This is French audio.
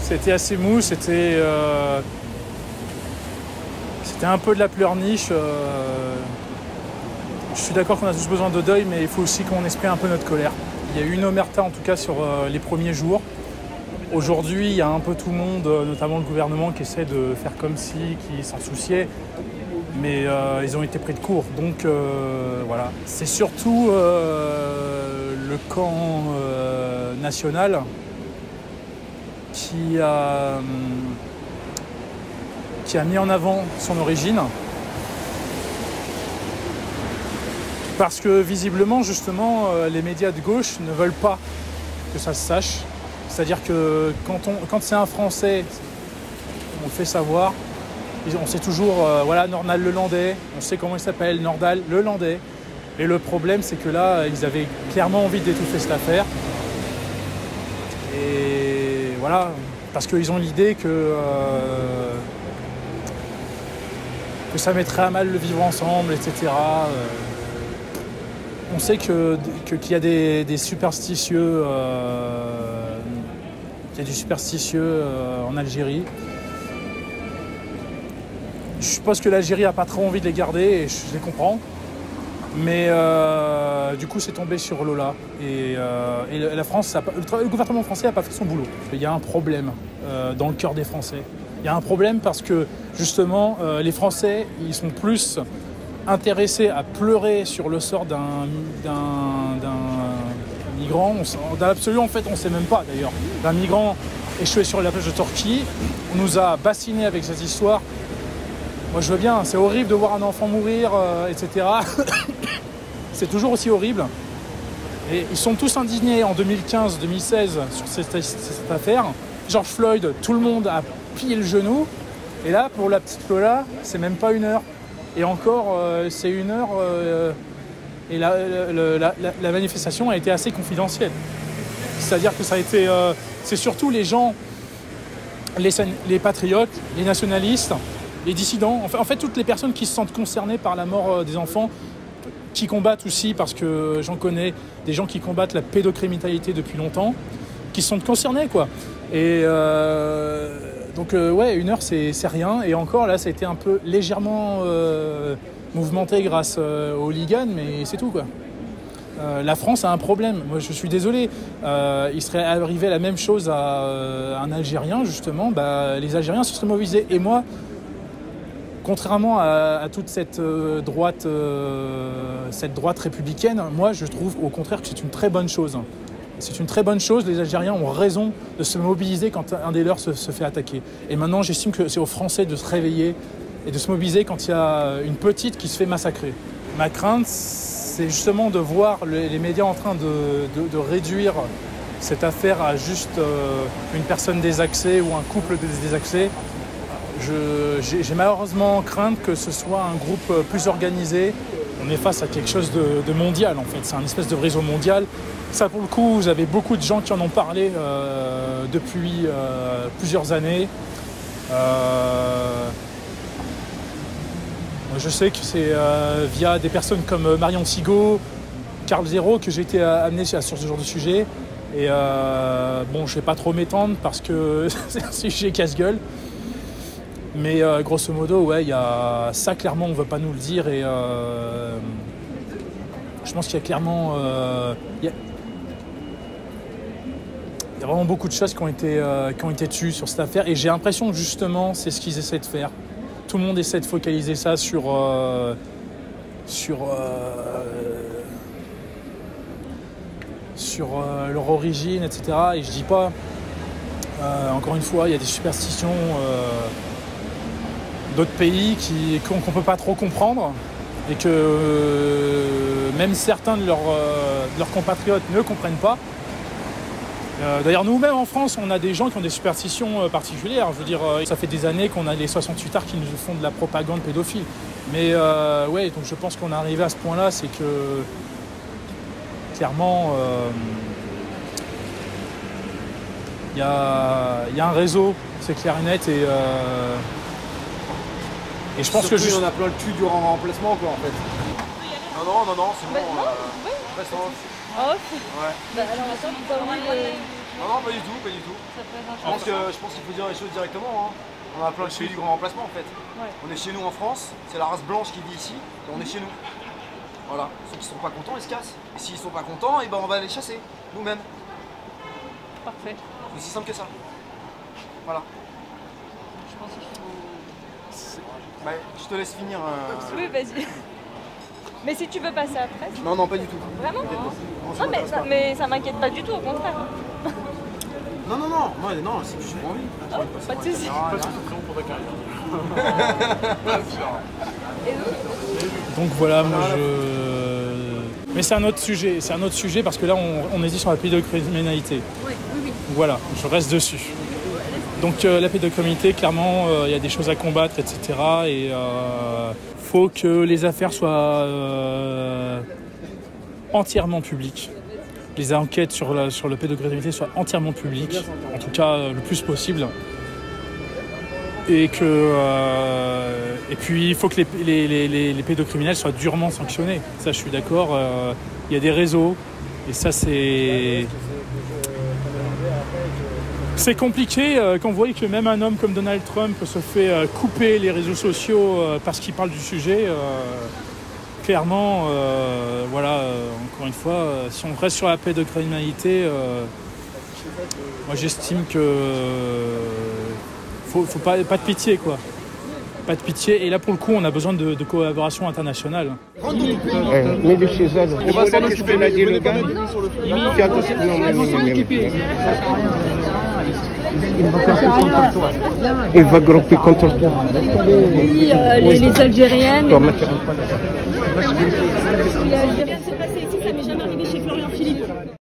C'était assez mou, c'était un peu de la pleurniche. Je suis d'accord qu'on a tous besoin de deuil, mais il faut aussi qu'on exprime un peu notre colère. Il y a eu une omerta en tout cas sur les premiers jours. Aujourd'hui, il y a un peu tout le monde, notamment le gouvernement, qui essaie de faire comme si, qui s'en souciait. Mais ils ont été pris de court. Donc voilà. C'est surtout le camp national qui a mis en avant son origine. Parce que visiblement, justement, les médias de gauche ne veulent pas que ça se sache. C'est-à-dire que quand c'est un Français, on le fait savoir. On sait toujours, voilà, Nordal Lelandais, on sait comment il s'appelle, Nordal Lelandais. Et le problème, c'est que là, ils avaient clairement envie d'étouffer cette affaire. Et voilà, parce qu'ils ont l'idée que ça mettrait à mal le vivre ensemble, etc. On sait qu'il y a des superstitieux, en Algérie. Je suppose que l'Algérie n'a pas trop envie de les garder, et je les comprends. Mais du coup, c'est tombé sur Lola. Et la France, le gouvernement français n'a pas fait son boulot. Il y a un problème dans le cœur des Français. Il y a un problème parce que, justement, les Français, ils sont plus intéressés à pleurer sur le sort d'un migrant. Dans l'absolu, en fait, on ne sait même pas, d'ailleurs. D'un migrant échoué sur la plage de Torquay. On nous a bassinés avec cette histoire. Moi, je veux bien. C'est horrible de voir un enfant mourir, etc. C'est toujours aussi horrible. Et ils sont tous indignés en 2015-2016 sur cette affaire. George Floyd, tout le monde a plié le genou. Et là, pour la petite Lola, c'est même pas 1 heure. Et encore, c'est 1 heure. Et la manifestation a été assez confidentielle. C'est-à-dire que ça a été... c'est surtout les gens, les patriotes, les nationalistes, les dissidents. En fait, toutes les personnes qui se sentent concernées par la mort des enfants, qui combattent aussi, parce que j'en connais des gens qui combattent la pédocriminalité depuis longtemps, qui se sentent concernés, quoi. Et donc, ouais, 1 heure, c'est rien. Et encore, là, ça a été un peu légèrement mouvementé grâce aux hooligans, mais c'est tout, quoi. La France a un problème. Moi, je suis désolé. Il serait arrivé la même chose à un Algérien, justement. Les Algériens se seraient mobilisés. Et moi, contrairement à toute cette droite républicaine, moi, je trouve au contraire que c'est une très bonne chose. C'est une très bonne chose. Les Algériens ont raison de se mobiliser quand un des leurs se fait attaquer. Et maintenant, j'estime que c'est aux Français de se réveiller et de se mobiliser quand il y a une petite qui se fait massacrer. Ma crainte, c'est justement de voir les médias en train de réduire cette affaire à juste une personne désaxée ou un couple désaxé. J'ai malheureusement crainte que ce soit un groupe plus organisé. On est face à quelque chose de mondial, en fait. C'est un espèce de réseau mondial. Ça, pour le coup, vous avez beaucoup de gens qui en ont parlé depuis plusieurs années. Je sais que c'est via des personnes comme Marion Sigaud, Carl Zero, que j'ai été amené sur ce genre de sujet. Et bon, je ne vais pas trop m'étendre parce que c'est un sujet casse-gueule. Mais grosso modo, ouais, il y a ça, clairement, on ne veut pas nous le dire. Et je pense qu'il y a clairement... il y a vraiment beaucoup de choses qui ont été tues sur cette affaire. Et j'ai l'impression que justement, c'est ce qu'ils essaient de faire. Tout le monde essaie de focaliser ça sur leur origine, etc. Et je dis pas, encore une fois, il y a des superstitions d'autres pays qu'on ne peut pas trop comprendre et que même certains de leurs compatriotes ne comprennent pas. D'ailleurs, nous-mêmes en France, on a des gens qui ont des superstitions particulières. Je veux dire, ça fait des années qu'on a les 68 arts qui nous font de la propagande pédophile. Mais ouais, donc je pense qu'on est arrivé à ce point-là, c'est que clairement, il y a un réseau, c'est clair et net. Et je pense surtout, que on a plein le cul durant le remplacement, quoi, en fait. Non, c'est bon. Oui. Reste en off. Oh, Ouais. alors attends, tu peux enlever Non, pas du tout, pas du tout. Je pense qu'il faut dire les choses directement. Hein. On a plein de pays du grand remplacement en fait. Ouais. On est chez nous en France, c'est la race blanche qui vit ici, et on est chez nous. Voilà, ceux qui sont pas contents, ils se cassent. Et s'ils sont pas contents, et ben on va les chasser, nous-mêmes. Parfait. C'est aussi simple que ça. Voilà. Je pense qu'il faut... Bah, je te laisse finir. Oui, vas-y. Mais si tu veux passer après... Non, non, pas du tout. Vraiment? Non, mais ça m'inquiète pas du tout, au contraire. Non, non, non, moi, non, c'est que j'ai pas envie. Oh, pas de soucis. Pas sur ce pour ta carrière. Donc voilà, moi je... Mais c'est un autre sujet parce que là on est dit sur la pédocriminalité. Oui, oui, oui. Voilà, je reste dessus. Donc la pédocriminalité, clairement, il y a des choses à combattre, etc. Et faut que les affaires soient entièrement publiques. Les enquêtes sur la pédocriminalité soient entièrement publiques, en tout cas le plus possible. Et puis il faut que les pédocriminels soient durement sanctionnés. Ça, je suis d'accord. Il y a des réseaux, et ça c'est compliqué quand vous voyez que même un homme comme Donald Trump se fait couper les réseaux sociaux parce qu'il parle du sujet. Clairement, voilà, encore une fois, si on reste sur la pédocriminalité, moi j'estime que faut pas de pitié, quoi. Pas de pitié. Et là, pour le coup, on a besoin de collaboration internationale. Mais de chez elle, on va s'en occuper. Il va grimper contre toi. Oui, les Algériennes.